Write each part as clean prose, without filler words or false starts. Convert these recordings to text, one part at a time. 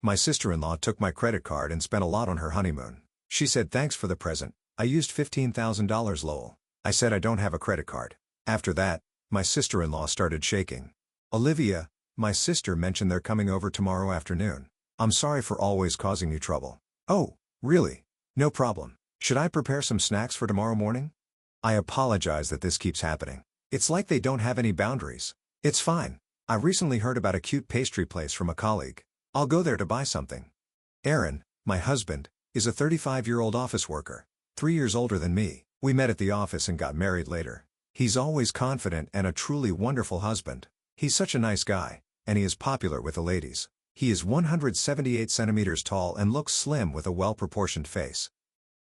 My sister-in-law took my credit card and spent a lot on her honeymoon. She said thanks for the present. I used $15,000 lol. I said I don't have a credit card. After that, my sister-in-law started shaking. Olivia, my sister mentioned they're coming over tomorrow afternoon. I'm sorry for always causing you trouble. Oh, really? No problem. Should I prepare some snacks for tomorrow morning? I apologize that this keeps happening. It's like they don't have any boundaries. It's fine. I recently heard about a cute pastry place from a colleague. I'll go there to buy something. Aaron, my husband, is a 35-year-old office worker, 3 years older than me. We met at the office and got married later. He's always confident and a truly wonderful husband. He's such a nice guy, and he is popular with the ladies. He is 178 centimeters tall and looks slim with a well-proportioned face.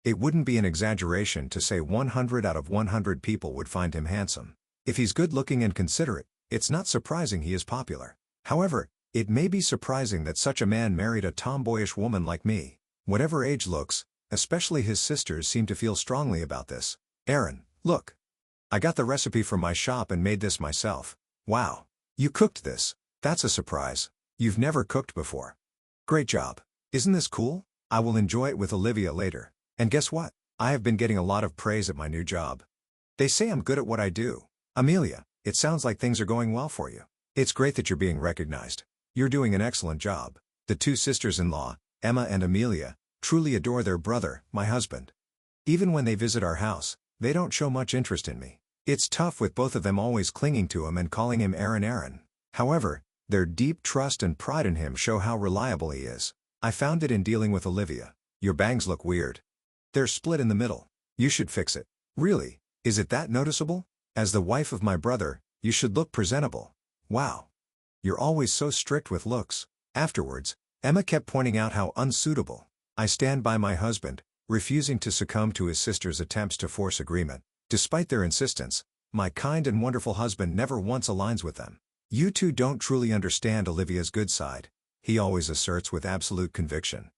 It wouldn't be an exaggeration to say 100 out of 100 people would find him handsome. If he's good-looking and considerate, it's not surprising he is popular. However, it may be surprising that such a man married a tomboyish woman like me. Whatever age looks, especially his sisters seem to feel strongly about this. Aaron, look. I got the recipe from my shop and made this myself. Wow. You cooked this. That's a surprise. You've never cooked before. Great job. Isn't this cool? I will enjoy it with Olivia later. And guess what? I have been getting a lot of praise at my new job. They say I'm good at what I do. Amelia, it sounds like things are going well for you. It's great that you're being recognized. You're doing an excellent job. The two sisters-in-law, Emma and Amelia, truly adore their brother, my husband. Even when they visit our house, they don't show much interest in me. It's tough with both of them always clinging to him and calling him Aaron. However, their deep trust and pride in him show how reliable he is. I found it in dealing with Olivia. Your bangs look weird. They're split in the middle. You should fix it. Really? Is it that noticeable? As the wife of my brother, you should look presentable. Wow. You're always so strict with looks. Afterwards, Emma kept pointing out how unsuitable. I stand by my husband, refusing to succumb to his sister's attempts to force agreement. Despite their insistence, my kind and wonderful husband never once aligns with them. You two don't truly understand Olivia's good side, he always asserts with absolute conviction.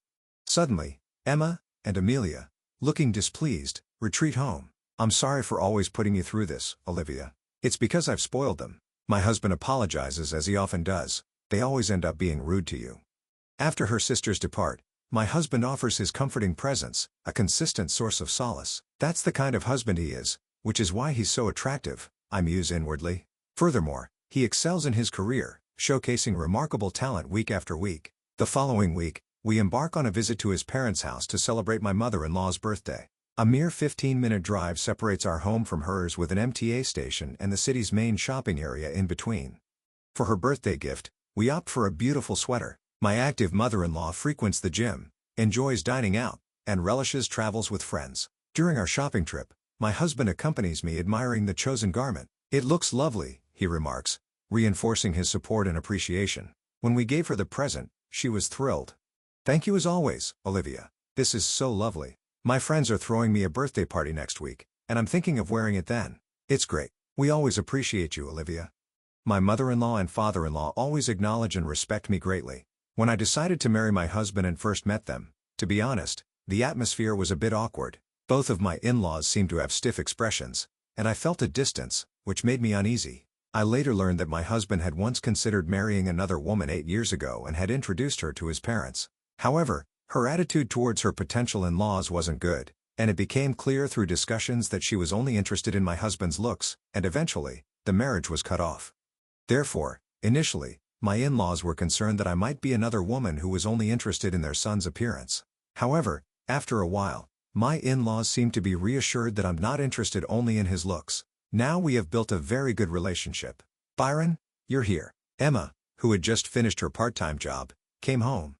Suddenly, Emma and Amelia, looking displeased, retreat home. I'm sorry for always putting you through this, Olivia. It's because I've spoiled them. My husband apologizes as he often does. They always end up being rude to you. After her sisters depart, my husband offers his comforting presence, a consistent source of solace. That's the kind of husband he is, which is why he's so attractive, I muse inwardly. Furthermore, he excels in his career, showcasing remarkable talent week after week. The following week, we embark on a visit to his parents' house to celebrate my mother-in-law's birthday. A mere 15-minute drive separates our home from hers with an MTA station and the city's main shopping area in between. For her birthday gift, we opt for a beautiful sweater. My active mother-in-law frequents the gym, enjoys dining out, and relishes travels with friends. During our shopping trip, my husband accompanies me admiring the chosen garment. It looks lovely, he remarks, reinforcing his support and appreciation. When we gave her the present, she was thrilled. Thank you as always, Olivia. This is so lovely. My friends are throwing me a birthday party next week, and I'm thinking of wearing it then. It's great. We always appreciate you, Olivia. My mother-in-law and father-in-law always acknowledge and respect me greatly. When I decided to marry my husband and first met them, to be honest, the atmosphere was a bit awkward. Both of my in-laws seemed to have stiff expressions, and I felt a distance, which made me uneasy. I later learned that my husband had once considered marrying another woman 8 years ago and had introduced her to his parents. However, her attitude towards her potential in-laws wasn't good, and it became clear through discussions that she was only interested in my husband's looks, and eventually, the marriage was cut off. Therefore, initially, my in-laws were concerned that I might be another woman who was only interested in their son's appearance. However, after a while, my in-laws seemed to be reassured that I'm not interested only in his looks. Now we have built a very good relationship. Byron, you're here. Emma, who had just finished her part-time job, came home.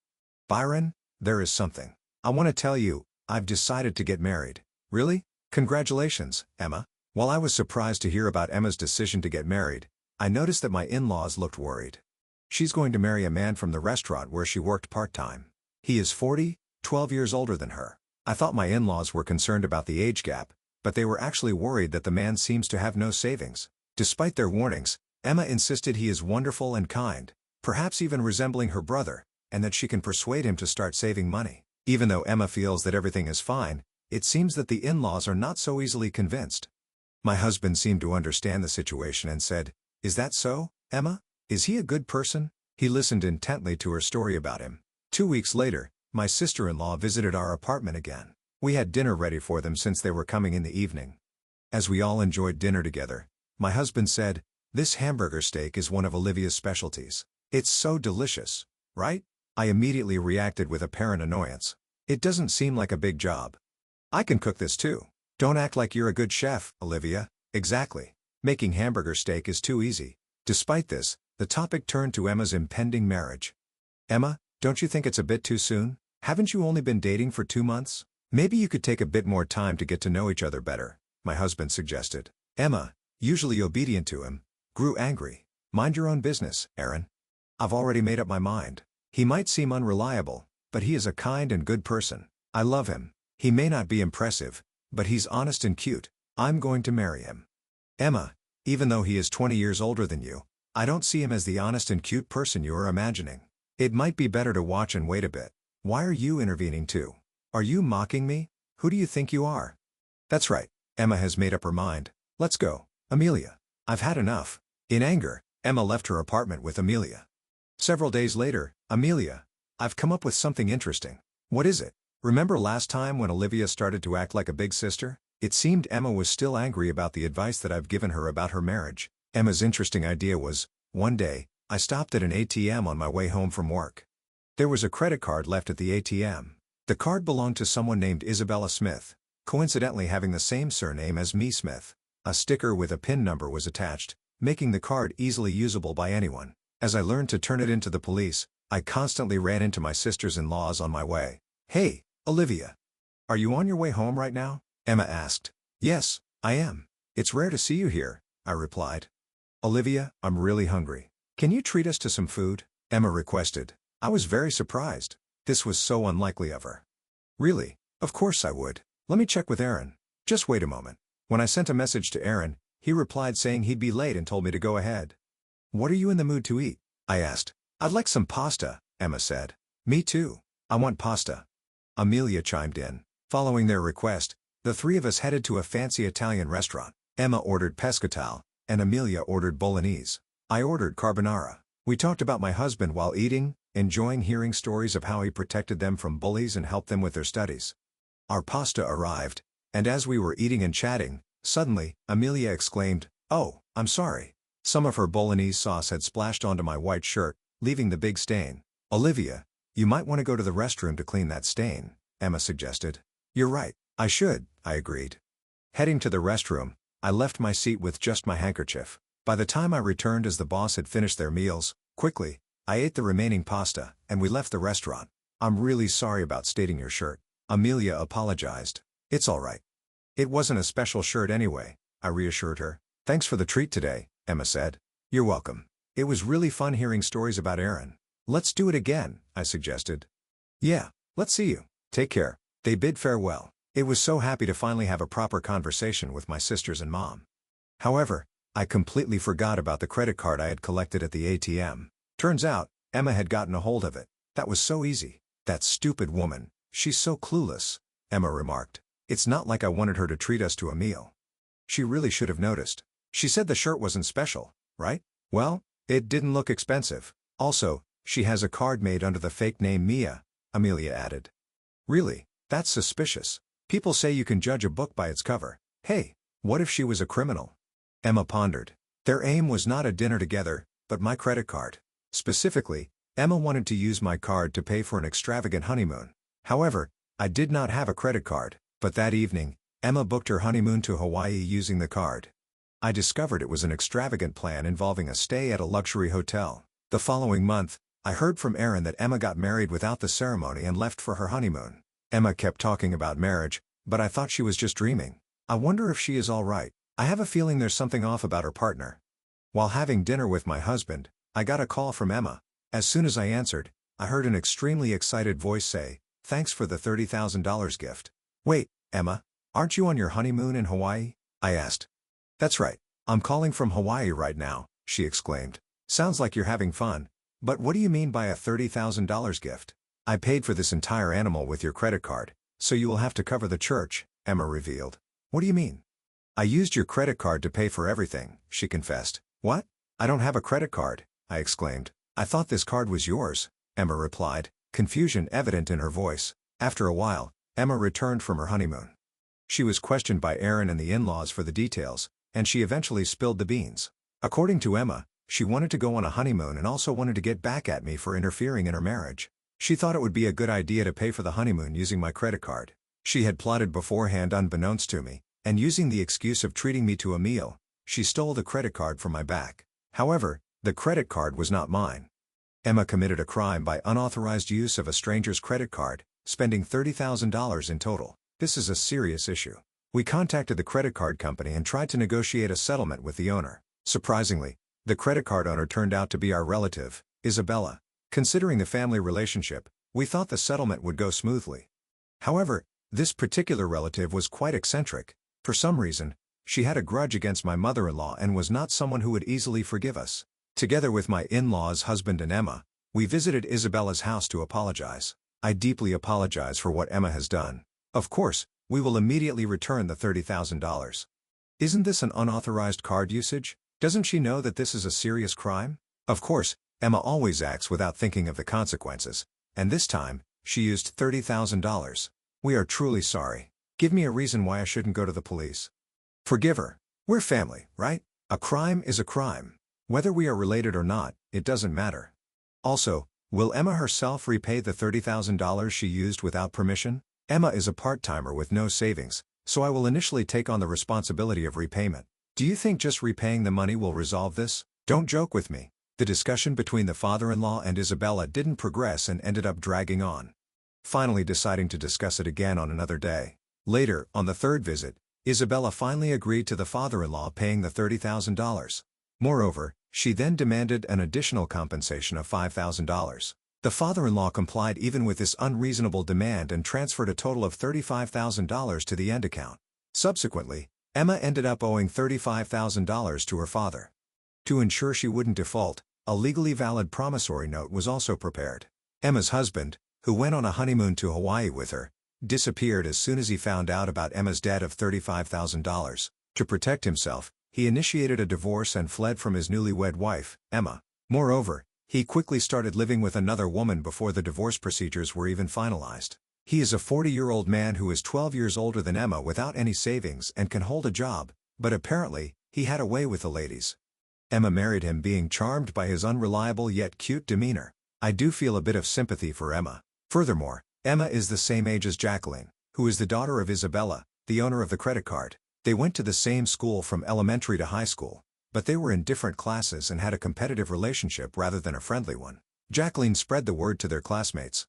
Byron, there is something. I want to tell you, I've decided to get married. Really? Congratulations, Emma. While I was surprised to hear about Emma's decision to get married, I noticed that my in-laws looked worried. She's going to marry a man from the restaurant where she worked part-time. He is 40, 12 years older than her. I thought my in-laws were concerned about the age gap, but they were actually worried that the man seems to have no savings. Despite their warnings, Emma insisted he is wonderful and kind, perhaps even resembling her brother, and that she can persuade him to start saving money. Even though Emma feels that everything is fine, it seems that the in-laws are not so easily convinced. My husband seemed to understand the situation and said, "Is that so, Emma? Is he a good person?" He listened intently to her story about him. 2 weeks later, my sister-in-law visited our apartment again. We had dinner ready for them since they were coming in the evening. As we all enjoyed dinner together, my husband said, "This hamburger steak is one of Olivia's specialties. It's so delicious, right?" I immediately reacted with apparent annoyance. "It doesn't seem like a big job. I can cook this too." "Don't act like you're a good chef, Olivia." "Exactly. Making hamburger steak is too easy." Despite this, the topic turned to Emma's impending marriage. "Emma, don't you think it's a bit too soon? Haven't you only been dating for 2 months? Maybe you could take a bit more time to get to know each other better," my husband suggested. Emma, usually obedient to him, grew angry. "Mind your own business, Aaron. I've already made up my mind. He might seem unreliable, but he is a kind and good person. I love him. He may not be impressive, but he's honest and cute. I'm going to marry him." "Emma, even though he is 20 years older than you, I don't see him as the honest and cute person you are imagining. It might be better to watch and wait a bit." "Why are you intervening too? Are you mocking me? Who do you think you are?" "That's right. Emma has made up her mind. Let's go, Amelia. I've had enough." In anger, Emma left her apartment with Amelia. Several days later, "Amelia, I've come up with something interesting." "What is it?" "Remember last time when Olivia started to act like a big sister?" It seemed Emma was still angry about the advice that I've given her about her marriage. Emma's interesting idea was, one day, I stopped at an ATM on my way home from work. There was a credit card left at the ATM. The card belonged to someone named Isabella Smith, coincidentally having the same surname as me, Smith. A sticker with a PIN number was attached, making the card easily usable by anyone. As I learned to turn it into the police, I constantly ran into my sisters-in-laws on my way. "Hey, Olivia. Are you on your way home right now?" Emma asked. "Yes, I am. It's rare to see you here," I replied. "Olivia, I'm really hungry. Can you treat us to some food?" Emma requested. I was very surprised. This was so unlikely of her. "Really? Of course I would. Let me check with Aaron. Just wait a moment." When I sent a message to Aaron, he replied saying he'd be late and told me to go ahead. "What are you in the mood to eat?" I asked. "I'd like some pasta," Emma said. "Me too. I want pasta." Amelia chimed in. Following their request, the three of us headed to a fancy Italian restaurant. Emma ordered pescatale, and Amelia ordered bolognese. I ordered carbonara. We talked about my husband while eating, enjoying hearing stories of how he protected them from bullies and helped them with their studies. Our pasta arrived, and as we were eating and chatting, suddenly, Amelia exclaimed, "Oh, I'm sorry." Some of her bolognese sauce had splashed onto my white shirt, leaving the big stain. "Olivia, you might want to go to the restroom to clean that stain," Emma suggested. "You're right, I should," I agreed. Heading to the restroom, I left my seat with just my handkerchief. By the time I returned as the boss had finished their meals, quickly, I ate the remaining pasta, and we left the restaurant. "I'm really sorry about staining your shirt," Amelia apologized. "It's all right. It wasn't a special shirt anyway," I reassured her. "Thanks for the treat today," Emma said. "You're welcome. It was really fun hearing stories about Aaron. Let's do it again," I suggested. "Yeah, let's see you. Take care." They bid farewell. It was so happy to finally have a proper conversation with my sisters and mom. However, I completely forgot about the credit card I had collected at the ATM. Turns out, Emma had gotten a hold of it. That was so easy. "That stupid woman, she's so clueless," Emma remarked. "It's not like I wanted her to treat us to a meal. She really should have noticed. She said the shirt wasn't special, right? Well, it didn't look expensive. Also, she has a card made under the fake name Mia," Amelia added. "Really? That's suspicious. People say you can judge a book by its cover. Hey, what if she was a criminal?" Emma pondered. Their aim was not a dinner together, but my credit card. Specifically, Emma wanted to use my card to pay for an extravagant honeymoon. However, I did not have a credit card, but that evening, Emma booked her honeymoon to Hawaii using the card. I discovered it was an extravagant plan involving a stay at a luxury hotel. The following month, I heard from Aaron that Emma got married without the ceremony and left for her honeymoon. Emma kept talking about marriage, but I thought she was just dreaming. I wonder if she is all right. I have a feeling there's something off about her partner. While having dinner with my husband, I got a call from Emma. As soon as I answered, I heard an extremely excited voice say, "Thanks for the $30,000 gift." "Wait, Emma, aren't you on your honeymoon in Hawaii?" I asked. "That's right. I'm calling from Hawaii right now," she exclaimed. "Sounds like you're having fun. But what do you mean by a $30,000 gift?" "I paid for this entire animal with your credit card, so you will have to cover the church," Emma revealed. "What do you mean?" "I used your credit card to pay for everything," she confessed. "What? I don't have a credit card," I exclaimed. "I thought this card was yours," Emma replied. confusion evident in her voice. After a while, Emma returned from her honeymoon. She was questioned by Aaron and the in-laws for the details, and she eventually spilled the beans. According to Emma, she wanted to go on a honeymoon and also wanted to get back at me for interfering in her marriage. She thought it would be a good idea to pay for the honeymoon using my credit card. She had plotted beforehand unbeknownst to me, and using the excuse of treating me to a meal, she stole the credit card from my back. However, the credit card was not mine. Emma committed a crime by unauthorized use of a stranger's credit card, spending $30,000 in total. This is a serious issue. We contacted the credit card company and tried to negotiate a settlement with the owner. Surprisingly, the credit card owner turned out to be our relative, Isabella. Considering the family relationship, we thought the settlement would go smoothly. However, this particular relative was quite eccentric. For some reason, she had a grudge against my mother-in-law and was not someone who would easily forgive us. Together with my in-laws' husband and Emma, we visited Isabella's house to apologize. I deeply apologize for what Emma has done. Of course, we will immediately return the $30,000. Isn't this an unauthorized card usage? Doesn't she know that this is a serious crime? Of course, Emma always acts without thinking of the consequences, and this time, she used $30,000. We are truly sorry. Give me a reason why I shouldn't go to the police. Forgive her. We're family, right? A crime is a crime. Whether we are related or not, it doesn't matter. Also, will Emma herself repay the $30,000 she used without permission? Emma is a part-timer with no savings, so I will initially take on the responsibility of repayment. Do you think just repaying the money will resolve this? Don't joke with me. The discussion between the father-in-law and Isabella didn't progress and ended up dragging on. Finally deciding to discuss it again on another day. Later, on the third visit, Isabella finally agreed to the father-in-law paying the $30,000. Moreover, she then demanded an additional compensation of $5,000. The father-in-law complied even with this unreasonable demand and transferred a total of $35,000 to the end account. Subsequently, Emma ended up owing $35,000 to her father. To ensure she wouldn't default, a legally valid promissory note was also prepared. Emma's husband, who went on a honeymoon to Hawaii with her, disappeared as soon as he found out about Emma's debt of $35,000. To protect himself, he initiated a divorce and fled from his newlywed wife, Emma. Moreover, he quickly started living with another woman before the divorce procedures were even finalized. He is a 40-year-old man who is 12 years older than Emma without any savings and can hold a job, but apparently, he had a way with the ladies. Emma married him being charmed by his unreliable yet cute demeanor. I do feel a bit of sympathy for Emma. Furthermore, Emma is the same age as Jacqueline, who is the daughter of Isabella, the owner of the credit card. They went to the same school from elementary to high school, but they were in different classes and had a competitive relationship rather than a friendly one. Jacqueline spread the word to their classmates.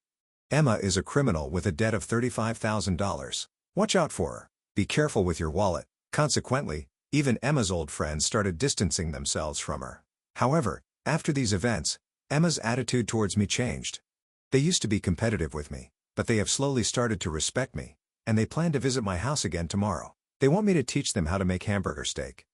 Emma is a criminal with a debt of $35,000. Watch out for her. Be careful with your wallet. Consequently, even Emma's old friends started distancing themselves from her. However, after these events, Emma's attitude towards me changed. They used to be competitive with me, but they have slowly started to respect me, and they plan to visit my house again tomorrow. They want me to teach them how to make hamburger steak.